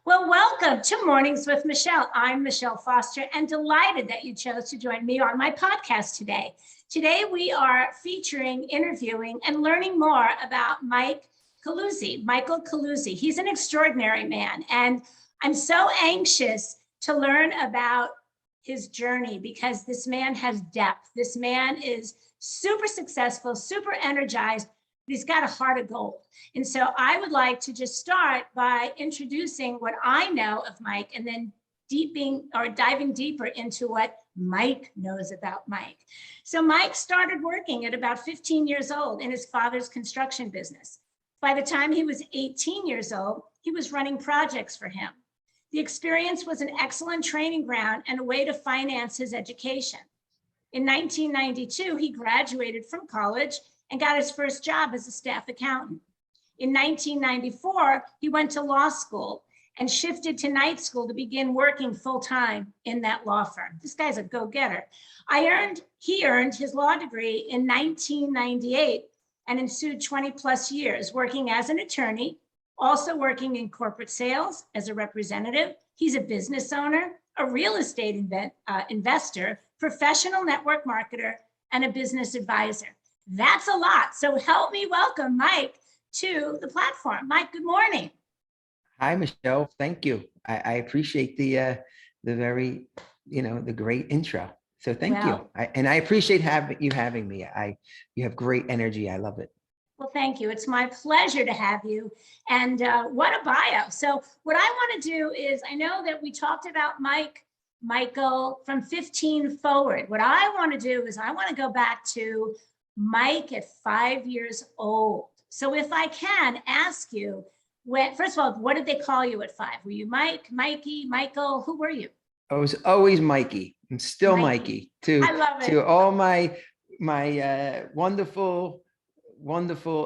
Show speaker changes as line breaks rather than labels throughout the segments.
Well, welcome to Mornings with Michele. I'm Michele Foster and delighted that you chose to join me on my podcast today. Today, we are featuring, interviewing, and learning more about Michael Coluzzi. He's an extraordinary man, and I'm so anxious to learn about his journey because this man has depth. This man is super successful, super energized. He's got a heart of gold. And so I would like to just start by introducing what I know of Mike and then diving deeper into what Mike knows about Mike. So Mike started working at about 15 years old in his father's construction business. By the time he was 18 years old, he was running projects for him. The experience was an excellent training ground and a way to finance his education. In 1992, he graduated from college and got his first job as a staff accountant. In 1994, he went to law school and shifted to night school to begin working full-time in that law firm. This guy's a go-getter. He earned his law degree in 1998 and ensued 20 plus years working as an attorney, also working in corporate sales as a representative. He's a business owner, a real estate investor, professional network marketer, and a business advisor. That's a lot. So help me welcome Mike to the platform. Mike, good morning.
Hi, Michele. Thank you. I appreciate the very, the great intro. So thank you. I appreciate having me. You have great energy. I love it.
Well, thank you. It's my pleasure to have you. And what a bio. So what I want to do is, I know that we talked about Michael from 15 forward. What I want to do is I want to go back to Mike at 5 years old. So if I can ask you, first of all, what did they call you at 5? Were you Mike, Mikey, Michael? Who were you?
I was always Mikey. I'm still Mikey.
I love it.
To all my wonderful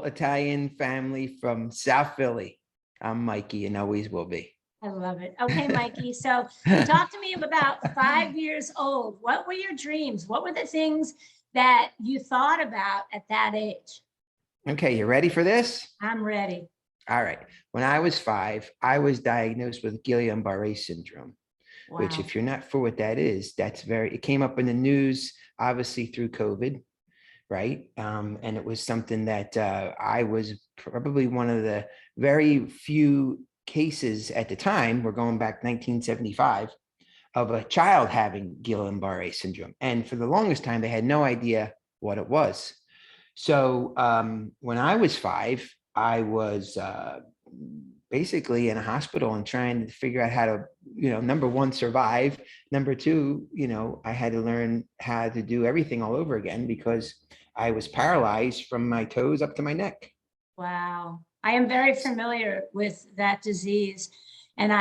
Italian family from South Philly. I'm Mikey and always will be.
I love it. Okay, Mikey. So talk to me about 5 years old. What were your dreams? What were the things that you thought about at that age?
Okay, you ready for this?
I'm ready.
All right. When I was 5, I was diagnosed with Guillain-Barre Syndrome, which, if you're not sure what that is, it came up in the news, obviously through COVID, right? And it was something that I was probably one of the very few cases at the time, we're going back 1975, of a child having Guillain-Barre syndrome. And for the longest time, they had no idea what it was. So when I was 5, I was basically in a hospital and trying to figure out how to, number one, survive. Number two, I had to learn how to do everything all over again because I was paralyzed from my toes up to my neck.
Wow. I am very familiar with that disease. And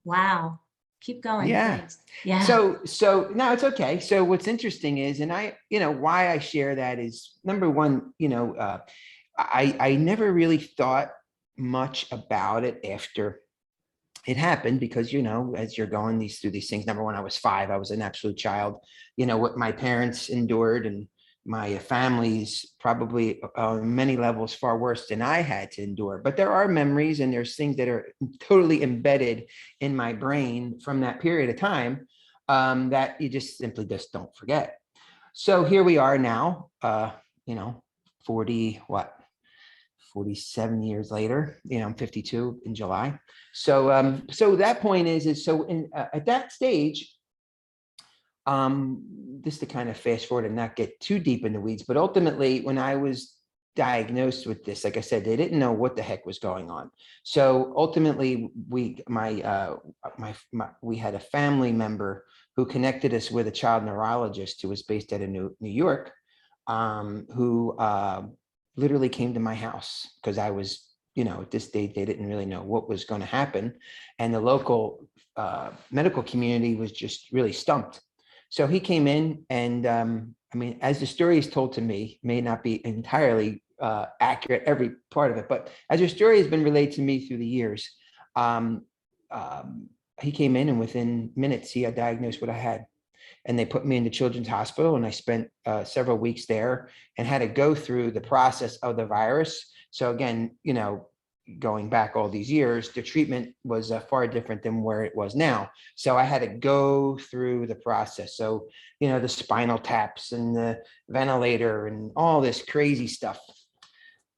wow. Keep going.
Yeah.
Please. Yeah.
So no, it's okay. So what's interesting is, and why I share that is, number one, I never really thought much about it after it happened because, as you're going through these things, number one, I was 5, I was an absolute child, what my parents endured and my family's probably on many levels far worse than I had to endure. But there are memories and there's things that are totally embedded in my brain from that period of time that you just simply don't forget. So here we are now, 47 years later, I'm 52 in July. So that point is at that stage, just to kind of fast forward and not get too deep in the weeds, but ultimately when I was diagnosed with this, like I said, they didn't know what the heck was going on. So ultimately we had a family member who connected us with a child neurologist who was based out of New York, who literally came to my house because I was, at this stage, they didn't really know what was going to happen. And the local medical community was just really stumped. So he came in and, as the story is told to me, may not be entirely accurate, every part of it, but as your story has been relayed to me through the years, he came in and within minutes, he had diagnosed what I had. And they put me into Children's Hospital and I spent several weeks there and had to go through the process of the virus. So again, going back all these years, the treatment was far different than where it was now. So I had to go through the process. So, the spinal taps and the ventilator and all this crazy stuff.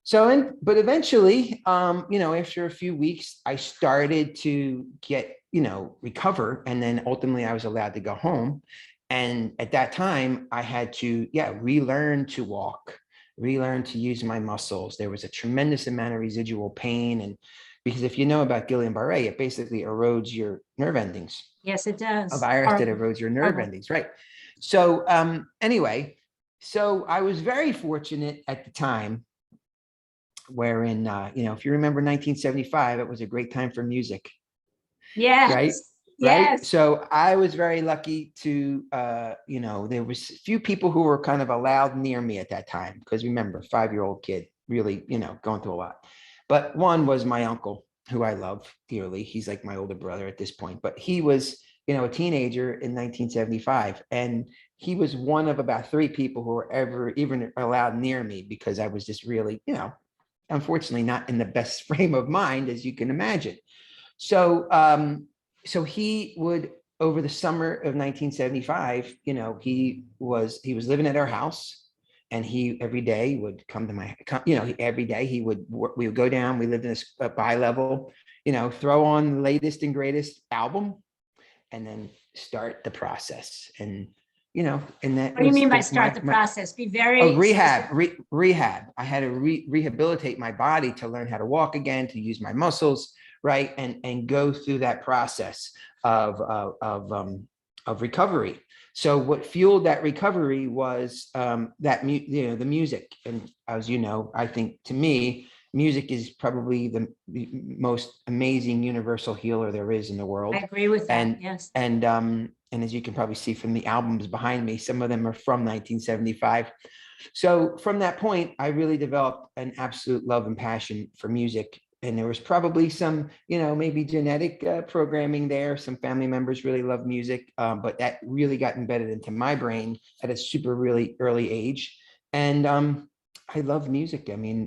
So, but eventually, after a few weeks, I started to get, recover. And then ultimately I was allowed to go home. And at that time I had to, relearn to walk, relearn to use my muscles. There was a tremendous amount of residual pain. And because if you know about Guillain-Barre, it basically erodes your nerve endings.
Yes, it does.
A virus that erodes your nerve endings, right? So anyway, so I was very fortunate at the time wherein, if you remember 1975, it was a great time for music.
Yes.
Right.
Yes.
Right. So I was very lucky to, there was a few people who were kind of allowed near me at that time, because remember, 5-year-old kid, really, going through a lot. But one was my uncle, who I love dearly. He's like my older brother at this point, but he was, a teenager in 1975. And he was one of about 3 people who were ever even allowed near me, because I was just really, unfortunately not in the best frame of mind, as you can imagine. So, so he would, over the summer of 1975, he was living at our house, and he every day would come to my, every day we would go down. We lived in a bi-level, throw on the latest and greatest album, and then start the process. And and that.
What do you mean by start the process? Be very
rehab. I had to rehabilitate my body to learn how to walk again, to use my muscles, right, and go through that process of recovery. So what fueled that recovery was the music. And as you know, I think, to me, music is probably the most amazing universal healer there is in the world.
I agree with that. Yes.
And as you can probably see from the albums behind me, some of them are from 1975. So from that point, I really developed an absolute love and passion for music. And there was probably some, maybe genetic programming there. Some family members really love music, but that really got embedded into my brain at a super really early age. And I love music. I mean,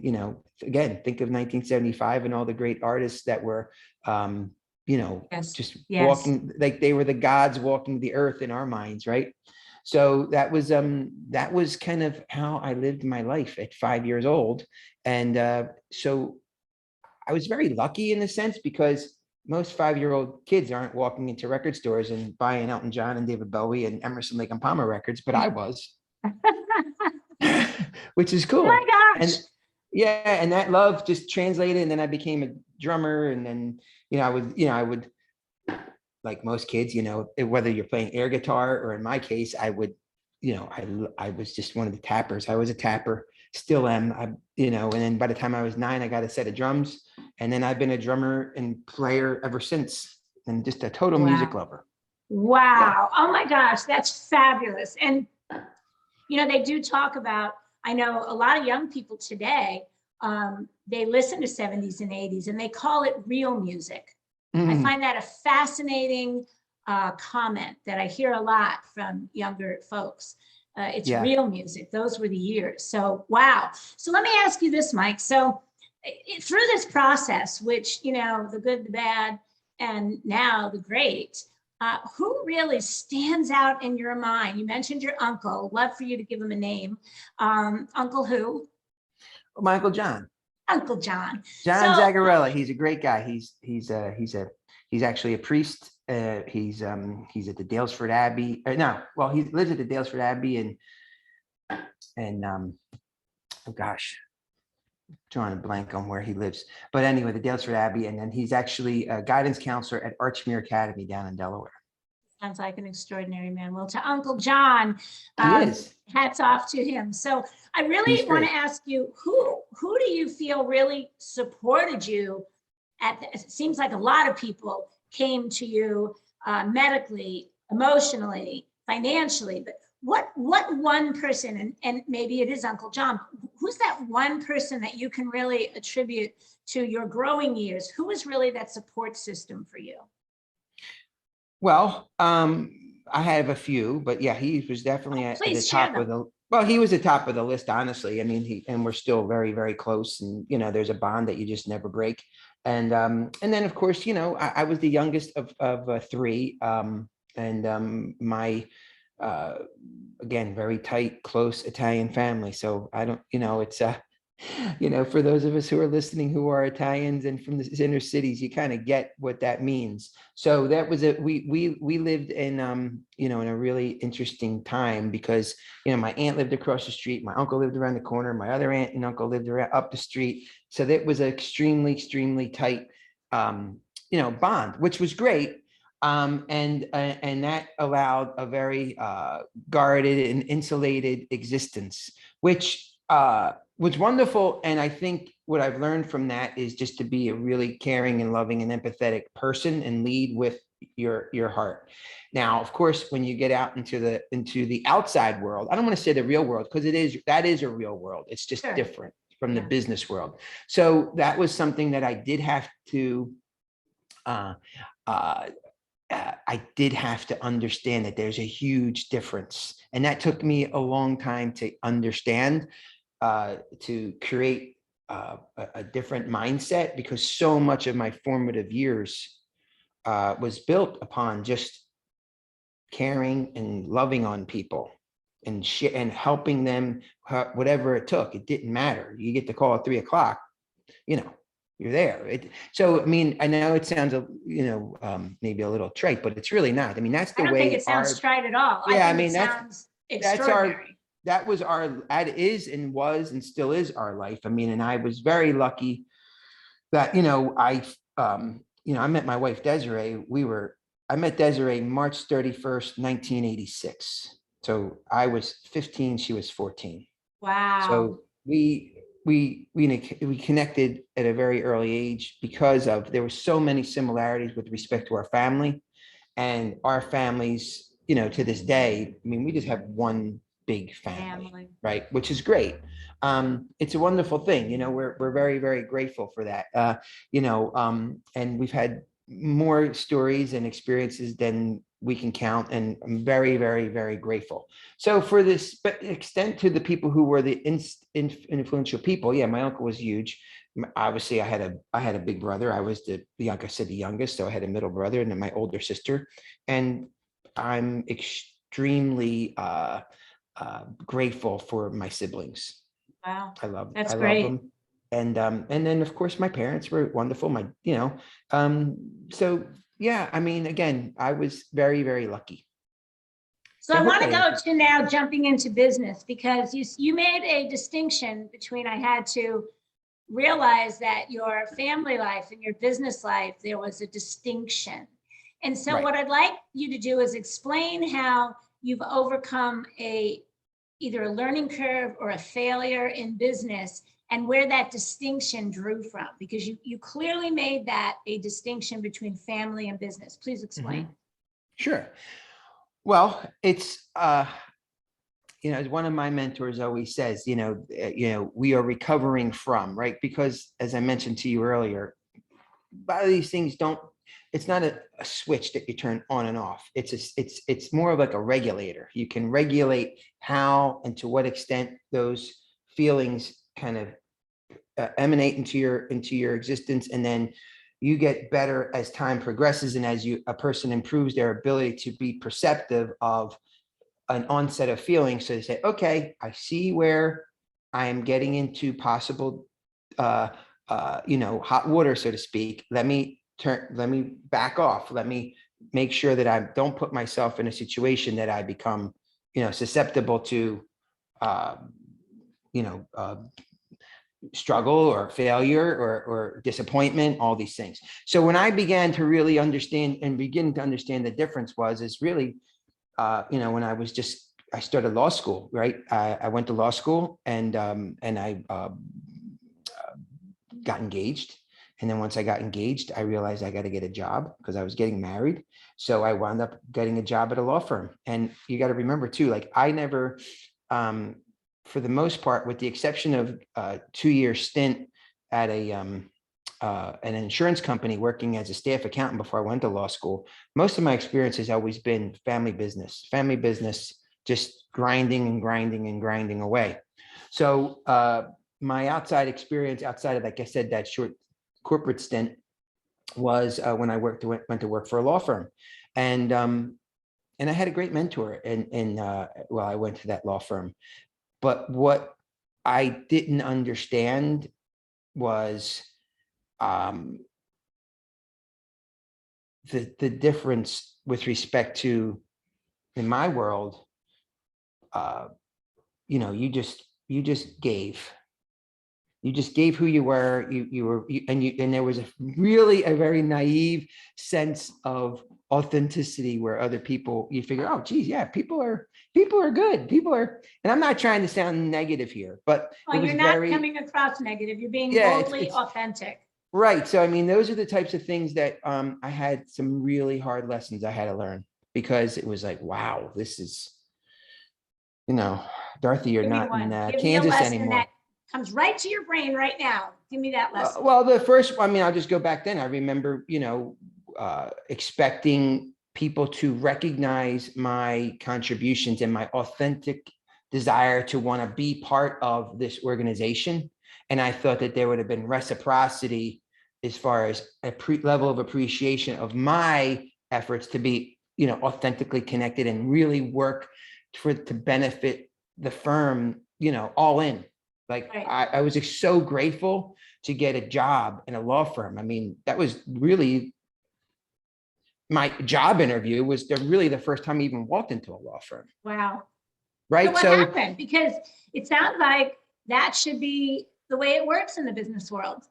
again, think of 1975 and all the great artists that were, just walking, like they were the gods walking the earth in our minds, right? So that was kind of how I lived my life at 5 years old. And so I was very lucky in a sense, because most 5-year-old kids aren't walking into record stores and buying Elton John and David Bowie and Emerson, Lake and Palmer records, but I was, which is cool.
Oh my gosh.
And and that love just translated. And then I became a drummer. And then, I would, like most kids, whether you're playing air guitar, or in my case, I would, I was just one of the tappers. I was a tapper, still am. and then by the time I was 9, I got a set of drums, and then I've been a drummer and player ever since, and just a total music lover.
Wow. Yeah. Oh my gosh, that's fabulous. And, they do talk about, I know a lot of young people today, they listen to 70s and 80s, and they call it real music. I find that a fascinating comment that I hear a lot from younger folks. It's real music. Those were the years. So, wow. So let me ask you this, Mike. So through this process, which, the good, the bad, and now the great, who really stands out in your mind? You mentioned your uncle. Love for you to give him a name. Uncle who?
My Uncle John.
Uncle John.
John Zagarella. He's a great guy. He's actually a priest. He's at the Dalesford Abbey. He lives at the Dalesford Abbey, and oh gosh, drawing a blank on where he lives. But anyway, the Dalesford Abbey, and then he's actually a guidance counselor at Archmere Academy down in Delaware.
Sounds like an extraordinary man. Well, to Uncle John, hats off to him. So I really want to ask you, who do you feel really supported you? It seems like a lot of people came to you medically, emotionally, financially, but what one person, and maybe it is Uncle John, who's that one person that you can really attribute to your growing years? Who was really that support system for you?
Well, I have a few, but he was definitely at the top of the Well, he was the top of the list, honestly. I mean, and we're still very, very close. And, there's a bond that you just never break. And then of course, I was the youngest of three. My, uh, again, very tight, close Italian family. So I don't, it's, for those of us who are listening, who are Italians and from the inner cities, you kind of get what that means. So that was it. We lived in, in a really interesting time because, my aunt lived across the street. My uncle lived around the corner. My other aunt and uncle lived up the street. So that was an extremely, extremely tight, bond, which was great. And that allowed a very guarded and insulated existence, which was wonderful. And I think what I've learned from that is just to be a really caring and loving and empathetic person and lead with your heart. Now, of course, when you get out into the outside world, I don't want to say the real world, because that is a real world. It's just
Sure.
different from the business world. So that was something that I did have to I did have to understand that there's a huge difference. And that took me a long time to understand, to create a different mindset, because so much of my formative years was built upon just caring and loving on people and helping them, whatever it took. It didn't matter. You get the call at 3:00, you're there. So, I mean, I know it sounds, maybe a little trite, but it's really not. I mean, that's the way.
I don't think it sounds trite at all.
Yeah,
I mean, that's extraordinary.
That is and was and still is our life. I mean, and I was very lucky that, I met my wife, Desiree. I met Desiree March 31st, 1986. So I was 15, she was 14.
Wow.
So we connected at a very early age because there were so many similarities with respect to our family and our families, to this day. I mean, we just have one big family, right? Which is great. It's a wonderful thing. We're very, very grateful for that. And we've had more stories and experiences than we can count. And I'm very, very, very grateful. So for this extent to the people who were the influential people, yeah, my uncle was huge. Obviously, I had a big brother. I was the youngest. So I had a middle brother and then my older sister. And I'm extremely grateful for my siblings.
Wow.
That's great. Love them. And then of course my parents were wonderful. So yeah, I mean, again, I was very, very lucky.
So I want to go to now jumping into business, because you made a distinction between, I had to realize that your family life and your business life, there was a distinction. And so what I'd like you to do is explain how you've overcome either a learning curve or a failure in business, and where that distinction drew from, because you clearly made that a distinction between family and business. Please explain.
Mm-hmm. Sure. Well, it's, as one of my mentors always says, we are recovering from, right? Because as I mentioned to you earlier, a lot of these things it's not a switch that you turn on and off. It's more of like a regulator. You can regulate how and to what extent those feelings kind of emanate into your existence, and then you get better as time progresses, and as a person improves their ability to be perceptive of an onset of feelings. So they say, okay, I see where I am getting into possible hot water, so to speak. Let me back off. Let me make sure that I don't put myself in a situation that I become susceptible to struggle or failure or disappointment, all these things. So when I began to really understand the difference is really, when I started law school, right? I went to law school and I got engaged. And then once I got engaged, I realized I got to get a job because I was getting married. So I wound up getting a job at a law firm. And you got to remember too, like I never, for the most part, with the exception of a 2-year stint at an insurance company working as a staff accountant before I went to law school, most of my experience has always been family business, just grinding and grinding and grinding away. So my outside experience, outside of, like I said, that short corporate stint, was when I went to work for a law firm, and I had a great mentor while I went to that law firm. But what I didn't understand was the difference with respect to, in my world, you just gave who you were, and there was a very naive sense of authenticity where other people, you figure, oh geez, yeah, people are good, and I'm not trying to sound negative here, but
you're not coming across negative, you're being boldly authentic.
Right. So I mean, those are the types of things that I had some really hard lessons I had to learn, because it was like, wow, this is, Dorothy, you're not in Kansas anymore.
That comes right to your brain right now. Give me that lesson.
Well, the first, I'll just go back then. I remember, expecting people to recognize my contributions and my authentic desire to want to be part of this organization. And I thought that there would have been reciprocity as far as a level of appreciation of my efforts to be, authentically connected and really work to benefit the firm, all in. Like, right. I was so grateful to get a job in a law firm. I mean, that was really, my job interview was really the first time I even walked into a law firm.
Wow.
Right.
So what happened? Because it sounds like that should be the way it works in the business world.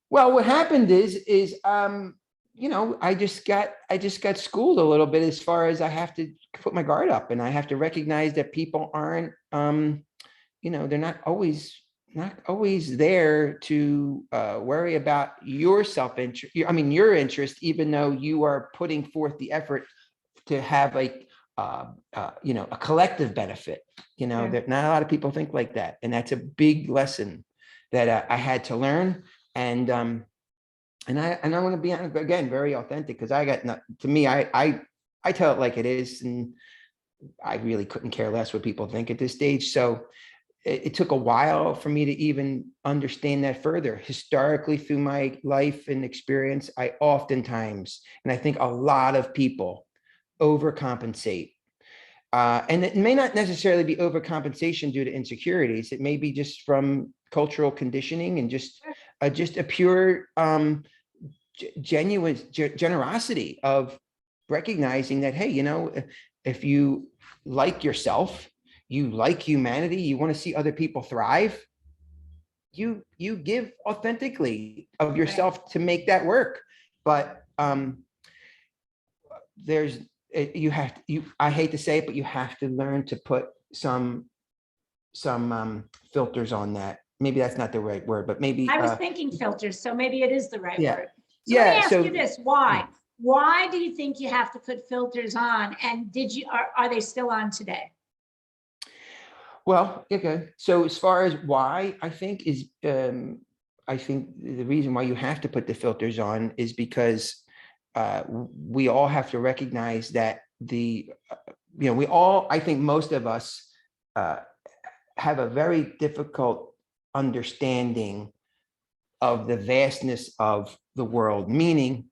Well, what happened is I just got schooled a little bit as far as I have to put my guard up, and I have to recognize that people aren't, they're not always there to worry about your self-interest. Your interest, even though you are putting forth the effort to have a collective benefit. That not a lot of people think like that, and that's a big lesson that I had to learn. And I want to be, again, very authentic, because I tell it like it is, and I really couldn't care less what people think at this stage. So it took a while for me to even understand that further. Historically, through my life and experience, I oftentimes, and I think a lot of people, overcompensate. And it may not necessarily be overcompensation due to insecurities. It may be just from cultural conditioning and just a pure, genuine generosity of recognizing that, hey, if you like yourself, you like humanity, you want to see other people thrive, you give authentically of yourself to make that work. But I hate to say it, but you have to learn to put some filters on that. Maybe that's not the right word, but maybe
I was thinking filters, so maybe it is the right word. So let me ask you this: why do you think you have to put filters on? And are they still on today?
Well, okay. So as far as why, I think I think the reason why you have to put the filters on is because we all have to recognize that I think most of us have a very difficult understanding of the vastness of the world, meaning,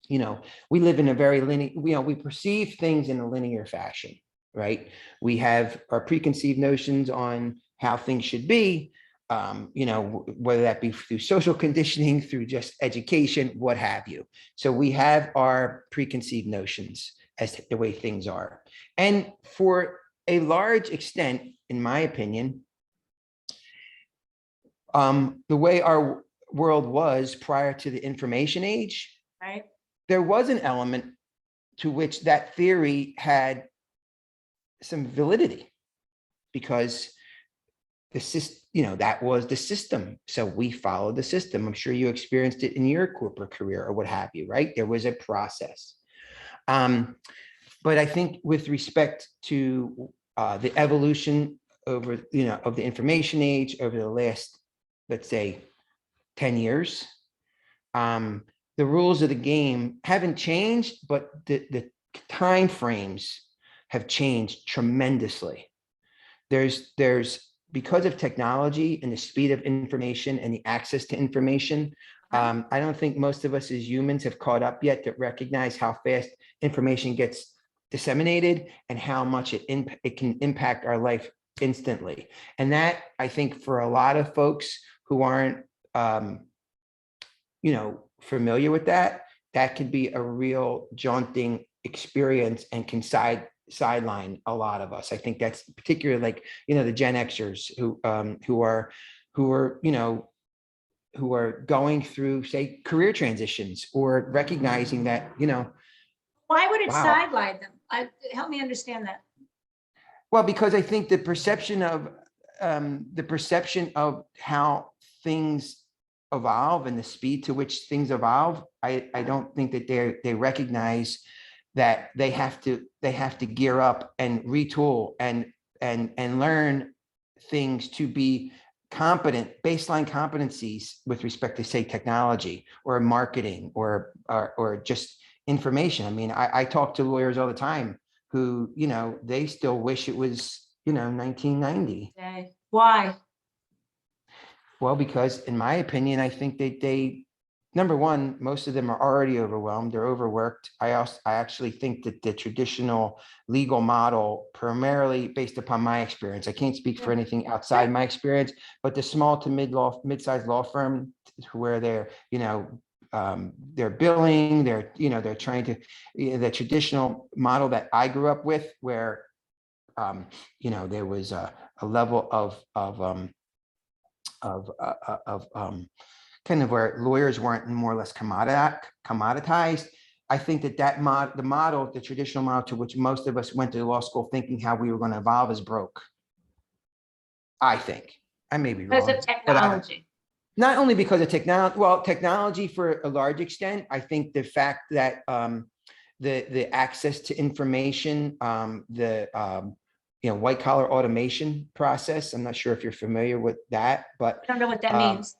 we live in a very linear, we perceive things in a linear fashion, right? We have our preconceived notions on how things should be, whether that be through social conditioning, through just education, what have you. So we have our preconceived notions as to the way things are. And for a large extent, in my opinion, the way our world was prior to the information age,
right,
there was an element to which that theory had some validity, because the system, that was the system. So we followed the system. I'm sure you experienced it in your corporate career or what have you, right? There was a process. But I think with respect to the evolution over, of the information age over the last, let's say, 10 years, the rules of the game haven't changed, but the time frames have changed tremendously. There's because of technology and the speed of information and the access to information, I don't think most of us as humans have caught up yet to recognize how fast information gets disseminated and how much it can impact our life instantly. And that, I think, for a lot of folks who aren't, familiar with that, that could be a real jaunting experience and can sideline a lot of us. I think that's particularly like, the Gen Xers who are going through, say, career transitions or recognizing that,
Why would it
wow.
sideline them? Help me understand that.
Well, because I think the perception of how things evolve and the speed to which things evolve, I don't think that they recognize that they have to gear up and retool and learn things to be competent, baseline competencies with respect to, say, technology or marketing or just information. I mean, I talk to lawyers all the time who, they still wish it was, 1990.
Okay. Why?
Well, because in my opinion, I think that number one, most of them are already overwhelmed. They're overworked. I actually think that the traditional legal model, primarily based upon my experience, I can't speak for anything outside my experience, but the small to mid-sized law firm where they're billing, they're trying to, the traditional model that I grew up with, where, there was a level of kind of where lawyers weren't more or less commoditized. I think that the traditional model to which most of us went to law school thinking how we were going to evolve is broke. I think. I may be wrong.
Because of technology.
Not only because of technology for a large extent. I think the fact that the access to information, white collar automation process. I'm not sure if you're familiar with that, but
I don't know what that means.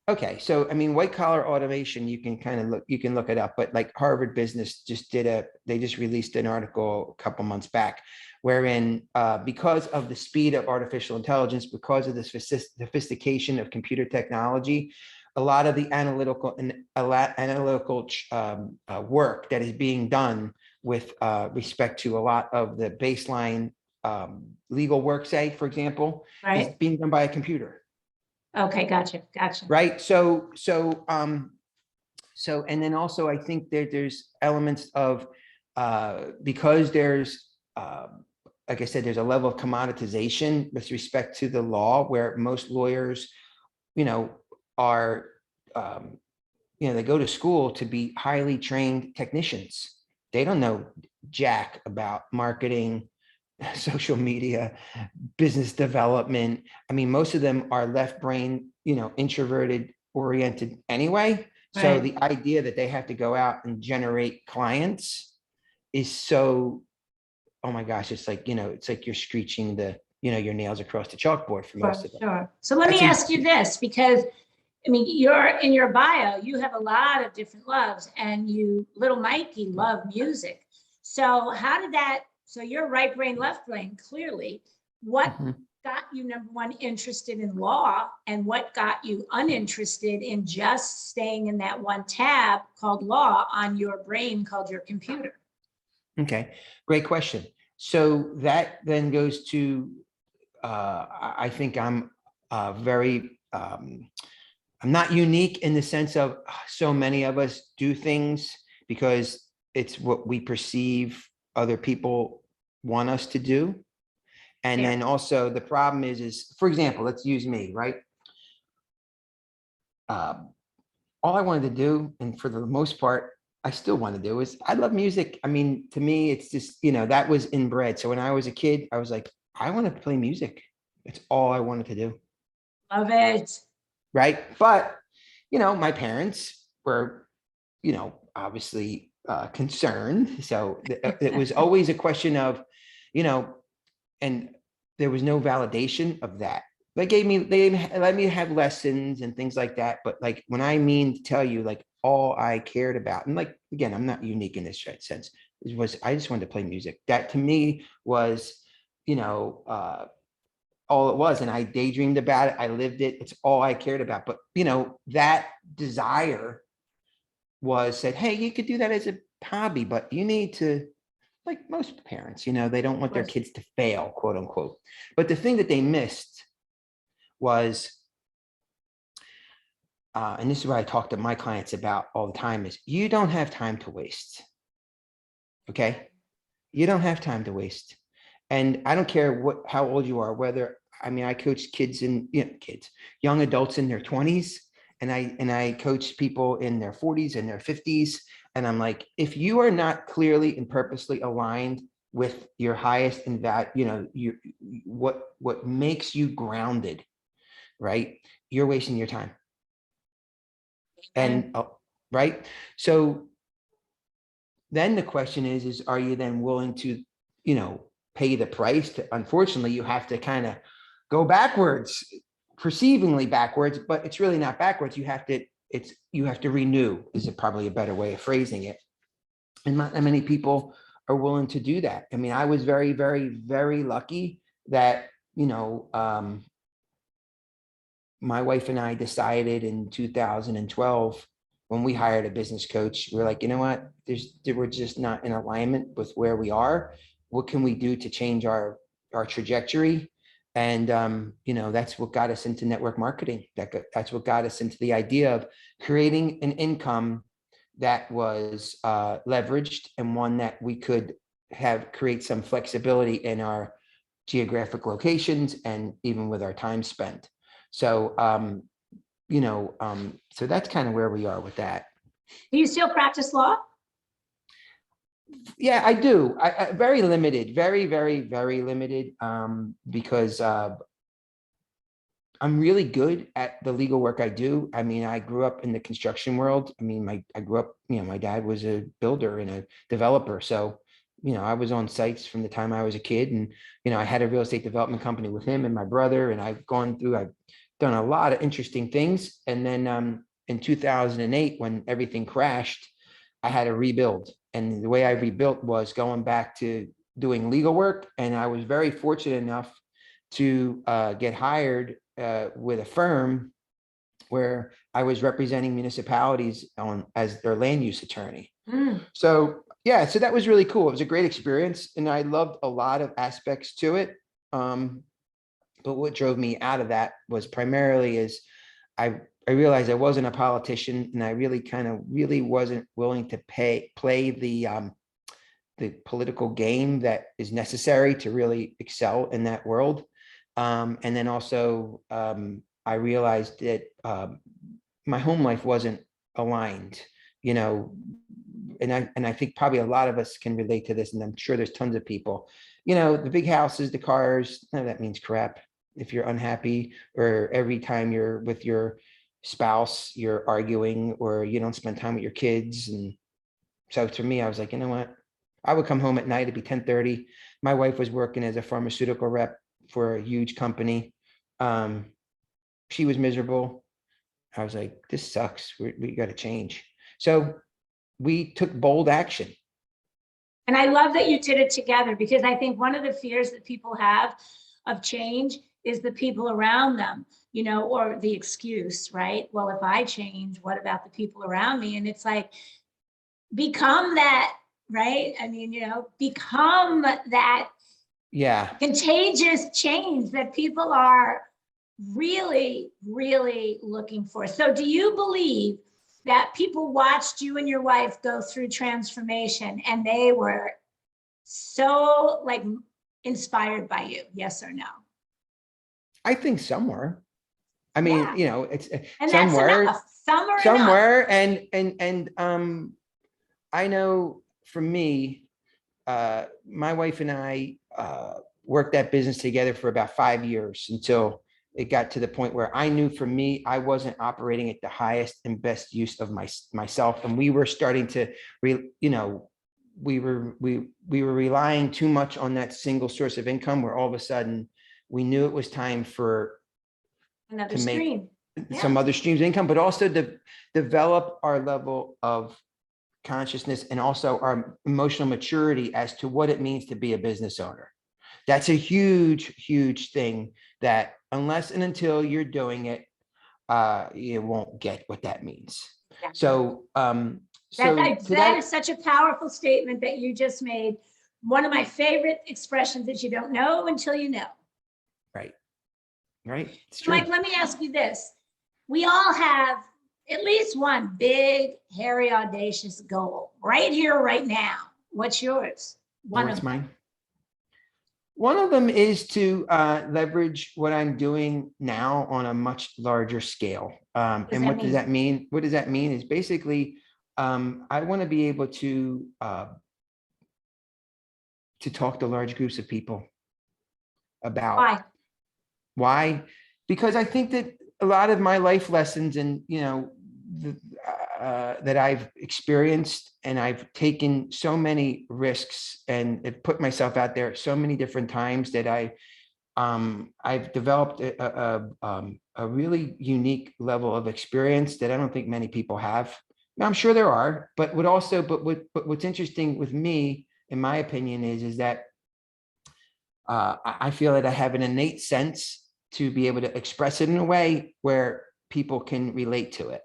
Okay, so I mean, white collar automation, you can look it up, but like Harvard Business they just released an article a couple months back, wherein because of the speed of artificial intelligence, because of the sophistication of computer technology, a lot of the analytical work that is being done with respect to a lot of the baseline legal work, say, for example, is being done by a computer.
Okay, gotcha.
Right. So, and then also I think there's elements of, because there's, like I said, there's a level of commoditization with respect to the law where most lawyers, are, they go to school to be highly trained technicians. They don't know jack about marketing, social media, business development. I mean, most of them are left brain, introverted oriented anyway. So the idea that they have to go out and generate clients is so, oh my gosh, it's like, it's like you're screeching your nails across the chalkboard for most of them.
Sure. So let me ask you this, because I mean, you're in your bio, you have a lot of different loves, and little Mikey loved music. So how did that, so you're right brain, left brain, clearly. What got you, number one, interested in law, and what got you uninterested in just staying in that one tab called law on your brain called your computer?
Okay, great question. So that then goes to, I think I'm I'm not unique in the sense of so many of us do things because it's what we perceive other people want us to do. And then also the problem is, for example, let's use me, right? All I wanted to do, and for the most part, I still want to do, is I love music. I mean, to me, it's just, that was inbred. So when I was a kid, I was like, I want to play music. It's all I wanted to do.
Love it.
Right. But, my parents were, obviously concerned. So it was always a question of, and there was no validation of that. They let me have lessons and things like that. But like, when I mean to tell you, like, all I cared about, and like, again, I'm not unique in this sense. I just wanted to play music. That to me was, all it was. And I daydreamed about it. I lived it. It's all I cared about. But, that desire said, hey, you could do that as a hobby, but you need to, like most parents, they don't want their kids to fail, quote unquote. But the thing that they missed was, and this is what I talk to my clients about all the time, is you don't have time to waste. Okay. You don't have time to waste. And I don't care how old you are, I coach kids young adults in their 20s, and I coach people in their 40s and their 50s. And I'm like, if you are not clearly and purposely aligned with your highest and what makes you grounded, right? You're wasting your time. And right. So then the question is are you then willing to, pay the price unfortunately, you have to kind of go backwards, perceivingly backwards, but it's really not backwards. You have to renew is probably a better way of phrasing it. And not that many people are willing to do that. I was very, very, very lucky that, my wife and I decided in 2012, when we hired a business coach, we were like, you know what, we're just not in alignment with where we are. What can we do to change our trajectory? And, that's what got us into network marketing. That's what got us into the idea of creating an income that was leveraged, and one that we could create some flexibility in our geographic locations and even with our time spent. So, so that's kind of where we are with that.
Do you still practice law?
Yeah, I do. I very limited, very, very, very limited, because I'm really good at the legal work I do. I grew up in the construction world. I grew up, my dad was a builder and a developer. So, I was on sites from the time I was a kid, and, I had a real estate development company with him and my brother, and I've done a lot of interesting things. And then in 2008, when everything crashed, I had to rebuild. And the way I rebuilt was going back to doing legal work. And I was very fortunate enough to get hired with a firm where I was representing municipalities as their land use attorney. So yeah, so that was really cool. It was a great experience, and I loved a lot of aspects to it. But what drove me out of that was primarily is I realized I wasn't a politician, and I really wasn't willing to play the political game that is necessary to really excel in that world. And then also I realized that my home life wasn't aligned, and I think probably a lot of us can relate to this, and I'm sure there's tons of people, the big houses, the cars, none of that means crap. If you're unhappy, or every time you're with your spouse, you're arguing, or you don't spend time with your kids. And so to me, I was like, you know what? I would come home at night, it'd be 10:30. My wife was working as a pharmaceutical rep for a huge company. She was miserable. I was like, this sucks. We got to change. So we took bold action.
And I love that you did it together, because I think one of the fears that people have of change is the people around them, or the excuse, right? Well, if I change, what about the people around me? And it's like, become that, right? Become that contagious change that people are really, really looking for. So do you believe that people watched you and your wife go through transformation and they were so inspired by you? Yes or no?
I think somewhere. It's
and
somewhere,
that's somewhere.
And I know for me, my wife and I worked that business together for about 5 years until it got to the point where I knew for me, I wasn't operating at the highest and best use of myself. And we were starting to, we were relying too much on that single source of income, where all of a sudden we knew it was time for
another stream,
some other streams of income, but also to develop our level of consciousness and also our emotional maturity as to what it means to be a business owner. That's a huge, huge thing that unless and until you're doing it, you won't get what that means.
Exactly.
So,
that is such a powerful statement that you just made. One of my favorite expressions that you don't know until you know.
Right.
So Mike, let me ask you this. We all have at least one big, hairy, audacious goal right here, right now. What's yours?
What's mine? One of them is to leverage what I'm doing now on a much larger scale. And what does that mean? What does that mean is basically, I want to be able to talk to large groups of people about why? Because I think that a lot of my life lessons and, that I've experienced, and I've taken so many risks and have put myself out there so many different times that I've developed a really unique level of experience that I don't think many people have. Now, I'm sure there are, but what's interesting with me, in my opinion, is that I feel that I have an innate sense to be able to express it in a way where people can relate to it.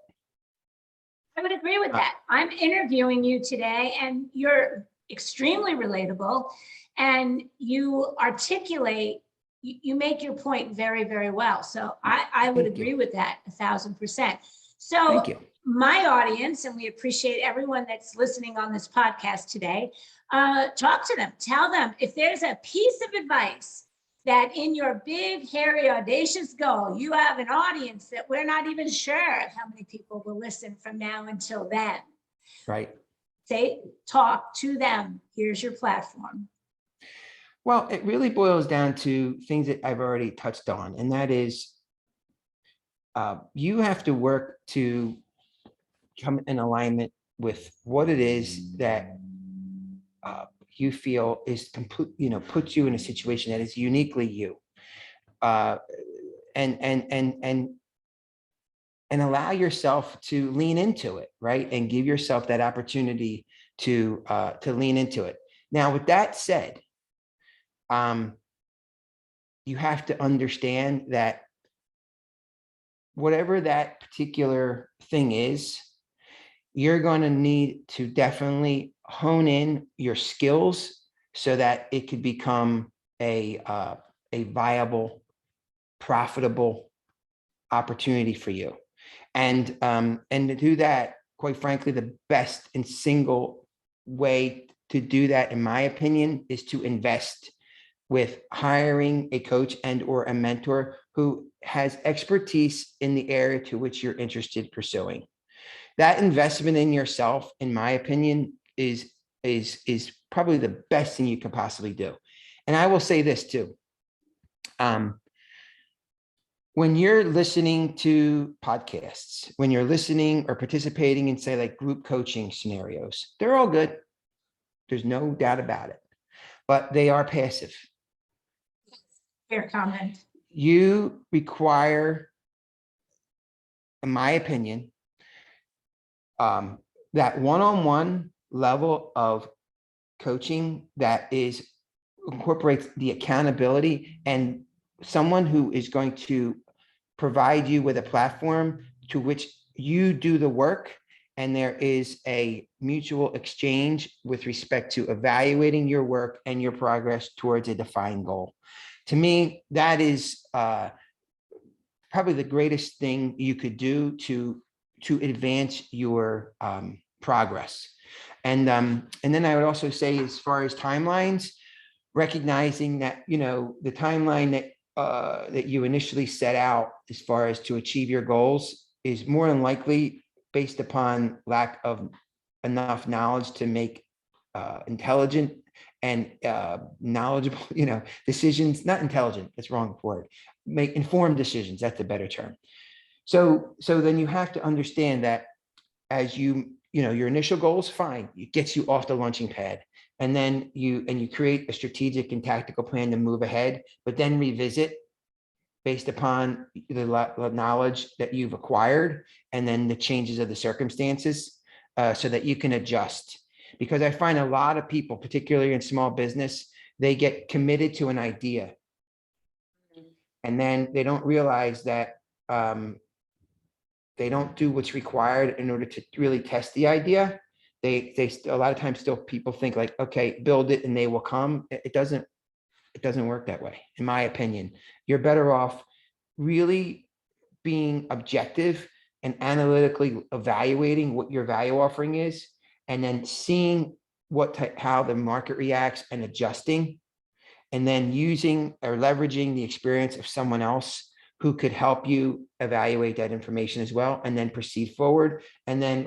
I would agree with that. I'm interviewing you today and you're extremely relatable and you articulate, you make your point very, very well. So I would agree with that 1,000%. So my audience, and we appreciate everyone that's listening on this podcast today, talk to them, tell them if there's a piece of advice that in your big, hairy, audacious goal, you have an audience that we're not even sure of how many people will listen from now until then.
Right.
Talk to them. Here's your platform.
Well, it really boils down to things that I've already touched on, and that is you have to work to come in alignment with what it is that you feel is complete, puts you in a situation that is uniquely you, and allow yourself to lean into it, right? And give yourself that opportunity to lean into it. Now, with that said, you have to understand that whatever that particular thing is, you're going to need to definitely hone in your skills so that it could become a viable, profitable opportunity for you. And to do that, quite frankly, the best and single way to do that, in my opinion, is to invest with hiring a coach and or a mentor who has expertise in the area to which you're interested in pursuing. That investment in yourself, in my opinion, is probably the best thing you can possibly do. And I will say this too. When you're listening to podcasts, when you're listening or participating in, say, like group coaching scenarios, they're all good. There's no doubt about it, but they are passive.
Fair comment.
You require, in my opinion, that one-on-one level of coaching that incorporates the accountability and someone who is going to provide you with a platform to which you do the work, and there is a mutual exchange with respect to evaluating your work and your progress towards a defined goal. To me, that is probably the greatest thing you could do to advance your progress. And then I would also say, as far as timelines, recognizing that, the timeline that you initially set out as far as to achieve your goals is more than likely based upon lack of enough knowledge to make intelligent and knowledgeable, decisions. Not intelligent, that's wrong word. Make informed decisions, that's a better term. So then you have to understand that as your initial goal is fine, it gets you off the launching pad. And then you create a strategic and tactical plan to move ahead, but then revisit based upon the knowledge that you've acquired and then the changes of the circumstances. so that you can adjust. Because I find a lot of people, particularly in small business, they get committed to an idea. And then they don't realize that they don't do what's required in order to really test the idea. They a lot of times still people think like, okay, build it and they will come. It doesn't work that way, in my opinion. You're better off really being objective and analytically evaluating what your value offering is, and then seeing how the market reacts and adjusting, and then using or leveraging the experience of someone else who could help you evaluate that information as well, and then proceed forward, and then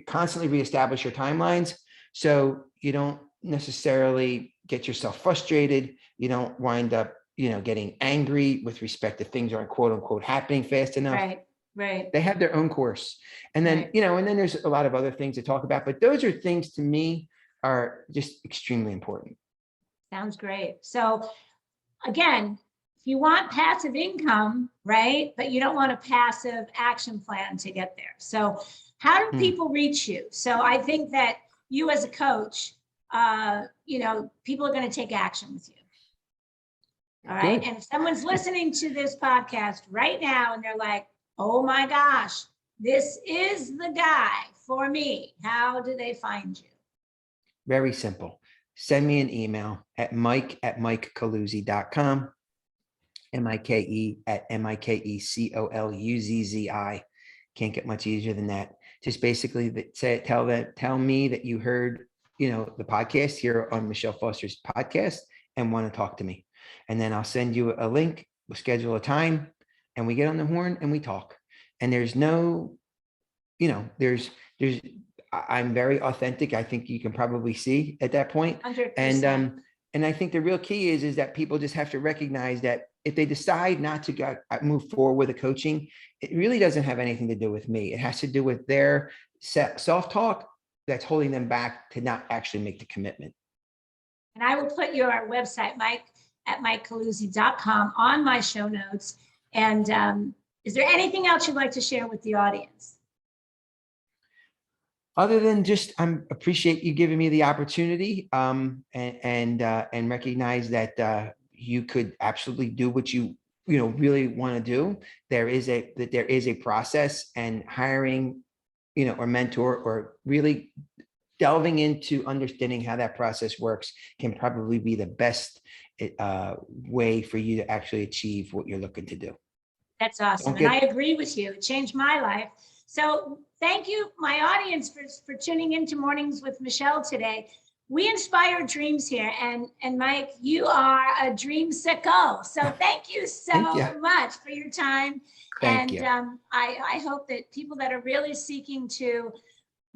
constantly reestablish your timelines so you don't necessarily get yourself frustrated. You don't wind up, getting angry with respect to things aren't quote unquote happening fast enough.
Right.
They have their own course. And then,
Right.
and then there's a lot of other things to talk about, but those are things to me are just extremely important.
Sounds great. So again, if you want passive income, right, but you don't want a passive action plan to get there. So how do people reach you? So I think that you as a coach, people are going to take action with you. All right. Good. And if someone's listening to this podcast right now and they're like, oh my gosh, this is the guy for me, how do they find you?
Very simple. Send me an email at mike@mikecoluzzi.com, MIKE@MIKECOLUZZI. Can't get much easier than that. Just basically tell me that you heard, the podcast here on Michele Foster's podcast and want to talk to me. And then I'll send you a link. We'll schedule a time and we get on the horn and we talk. And there's no, I'm very authentic. I think you can probably see at that point.
100%.
And I think the real key is that people just have to recognize that if they decide not to move forward with the coaching, it really doesn't have anything to do with me. It has to do with their self-talk that's holding them back to not actually make the commitment.
And I will put your website, mike@mikecoluzzi.com, on my show notes. And is there anything else you'd like to share with the audience?
Other than just, I appreciate you giving me the opportunity, and recognize that you could absolutely do what you really want to do. There is a process, and hiring, or mentor, or really delving into understanding how that process works can probably be the best way for you to actually achieve what you're looking to do.
That's awesome. And I agree with you. It changed my life. So thank you, my audience, for tuning into Mornings with Michele today. We inspire dreams here. And Mike, you are a dreamsicle. So thank you so much for your time.
Thank you.
I hope that people that are really seeking to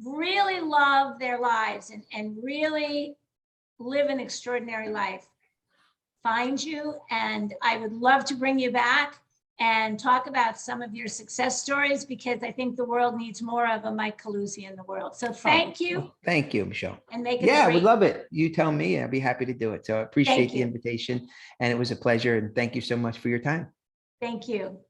really love their lives and really live an extraordinary life find you. And I would love to bring you back and talk about some of your success stories, because I think the world needs more of a Mike Coluzzi in the world. So thank you.
Well, thank you, Michele.
And make it
I would love it. You tell me, I'd be happy to do it. So I appreciate
Thank
the
you.
invitation, and it was a pleasure. And thank you so much for your time.
Thank you.